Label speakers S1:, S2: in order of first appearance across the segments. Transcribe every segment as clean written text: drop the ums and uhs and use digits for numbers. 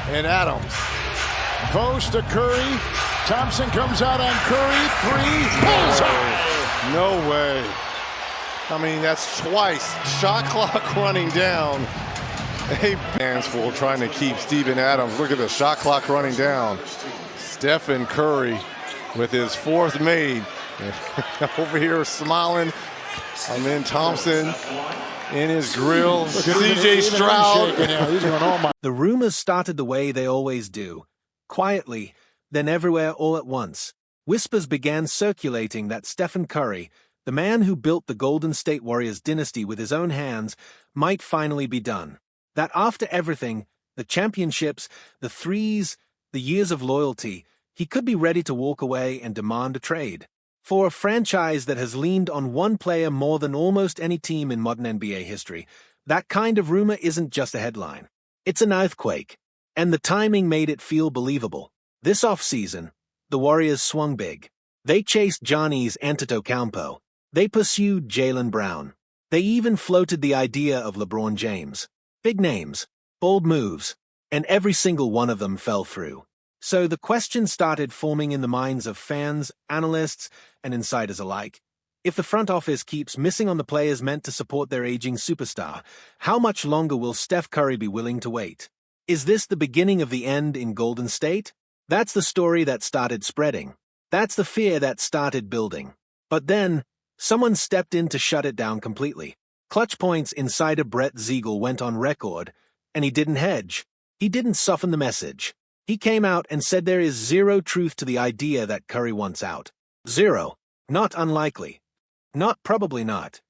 S1: And Adams. Post to Curry. Thompson comes out on Curry. Three. Bullseye! No way. I mean, that's twice. Shot clock running down. A hands full trying to keep Steven Adams. Look at the shot clock running down. Stephen Curry with his fourth made. Over here smiling. And then Thompson in his grill. CJ Stroud.
S2: The rumors started the way they always do. Quietly, then everywhere all at once. Whispers began circulating that Stephen Curry, the man who built the Golden State Warriors dynasty with his own hands, might finally be done. That after everything, the championships, the threes, the years of loyalty, he could be ready to walk away and demand a trade. For a franchise that has leaned on one player more than almost any team in modern NBA history, that kind of rumor isn't just a headline. It's an earthquake. And the timing made it feel believable. This offseason, the Warriors swung big. They chased Giannis Antetokounmpo. They pursued Jaylen Brown. They even floated the idea of LeBron James. Big names, bold moves, and every single one of them fell through. So the question started forming in the minds of fans, analysts, and insiders alike. If the front office keeps missing on the players meant to support their aging superstar, how much longer will Steph Curry be willing to wait? Is this the beginning of the end in Golden State? That's the story that started spreading. That's the fear that started building. But then, someone stepped in to shut it down completely. Clutch Points insider Brett Ziegel went on record, and he didn't hedge. He didn't soften the message. He came out and said there is zero truth to the idea that Curry wants out. Zero. Not unlikely. Not probably not.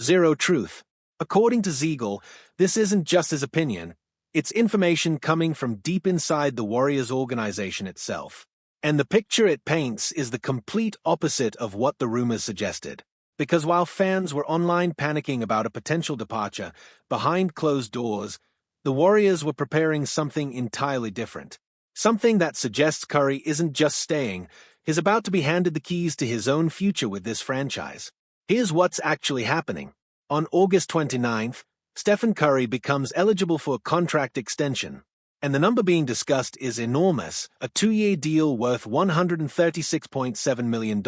S2: Zero truth. According to Ziegel, this isn't just his opinion. It's information coming from deep inside the Warriors organization itself. And the picture it paints is the complete opposite of what the rumors suggested. Because while fans were online panicking about a potential departure, behind closed doors, the Warriors were preparing something entirely different. Something that suggests Curry isn't just staying, he's about to be handed the keys to his own future with this franchise. Here's what's actually happening. On August 29th, Stephen Curry becomes eligible for a contract extension. And the number being discussed is enormous, a 2-year deal worth $136.7 million.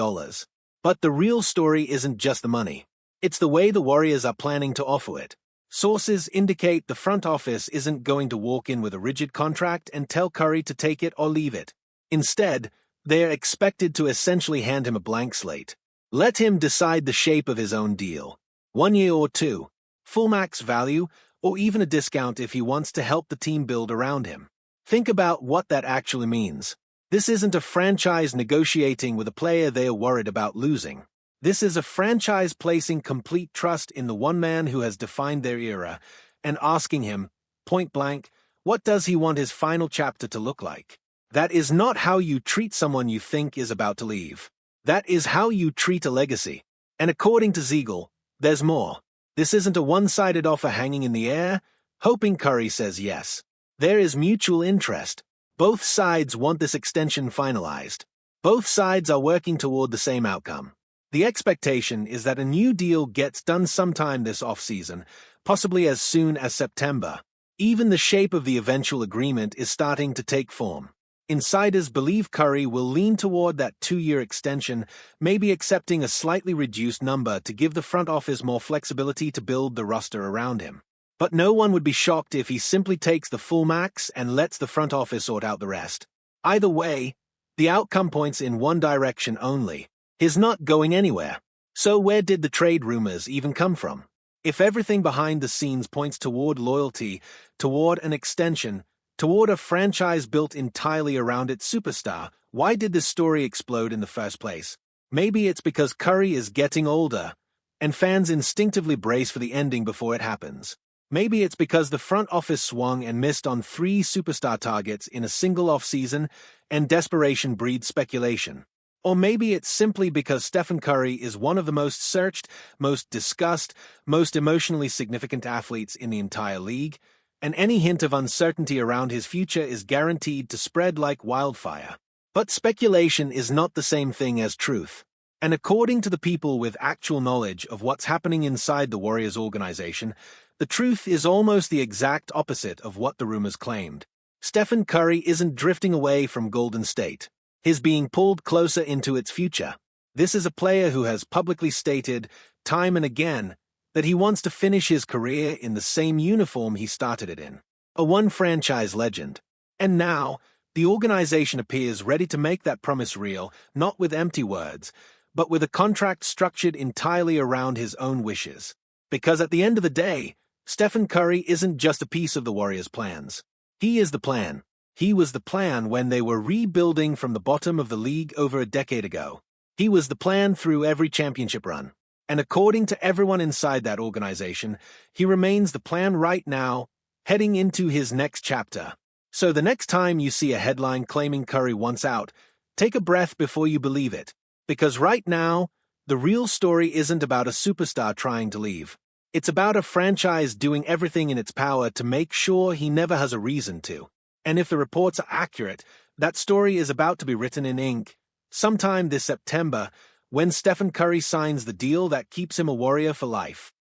S2: But the real story isn't just the money. It's the way the Warriors are planning to offer it. Sources indicate the front office isn't going to walk in with a rigid contract and tell Curry to take it or leave it. Instead, they're expected to essentially hand him a blank slate. Let him decide the shape of his own deal. 1 year or 2, full max value, or even a discount if he wants to help the team build around him. Think about what that actually means. This isn't a franchise negotiating with a player they are worried about losing. This is a franchise placing complete trust in the one man who has defined their era and asking him, point blank, what does he want his final chapter to look like? That is not how you treat someone you think is about to leave. That is how you treat a legacy. And according to Ziegel, there's more. This isn't a one-sided offer hanging in the air, hoping Curry says yes. There is mutual interest. Both sides want this extension finalized. Both sides are working toward the same outcome. The expectation is that a new deal gets done sometime this offseason, possibly as soon as September. Even the shape of the eventual agreement is starting to take form. Insiders believe Curry will lean toward that 2-year extension, maybe accepting a slightly reduced number to give the front office more flexibility to build the roster around him. But no one would be shocked if he simply takes the full max and lets the front office sort out the rest. Either way, the outcome points in one direction only. He's not going anywhere. So where did the trade rumors even come from? If everything behind the scenes points toward loyalty, toward an extension, toward a franchise built entirely around its superstar, why did this story explode in the first place? Maybe it's because Curry is getting older, and fans instinctively brace for the ending before it happens. Maybe it's because the front office swung and missed on 3 superstar targets in a single offseason, and desperation breeds speculation. Or maybe it's simply because Stephen Curry is one of the most searched, most discussed, most emotionally significant athletes in the entire league, and any hint of uncertainty around his future is guaranteed to spread like wildfire. But speculation is not the same thing as truth. And according to the people with actual knowledge of what's happening inside the Warriors organization, the truth is almost the exact opposite of what the rumors claimed. Stephen Curry isn't drifting away from Golden State. He's being pulled closer into its future. This is a player who has publicly stated, time and again, that he wants to finish his career in the same uniform he started it in. A one-franchise legend. And now, the organization appears ready to make that promise real, not with empty words, but with a contract structured entirely around his own wishes. Because at the end of the day, Stephen Curry isn't just a piece of the Warriors' plans. He is the plan. He was the plan when they were rebuilding from the bottom of the league over a decade ago. He was the plan through every championship run. And according to everyone inside that organization, he remains the plan right now, heading into his next chapter. So the next time you see a headline claiming Curry wants out, take a breath before you believe it. Because right now, the real story isn't about a superstar trying to leave. It's about a franchise doing everything in its power to make sure he never has a reason to. And if the reports are accurate, that story is about to be written in ink. Sometime this September, when Stephen Curry signs the deal that keeps him a Warrior for life.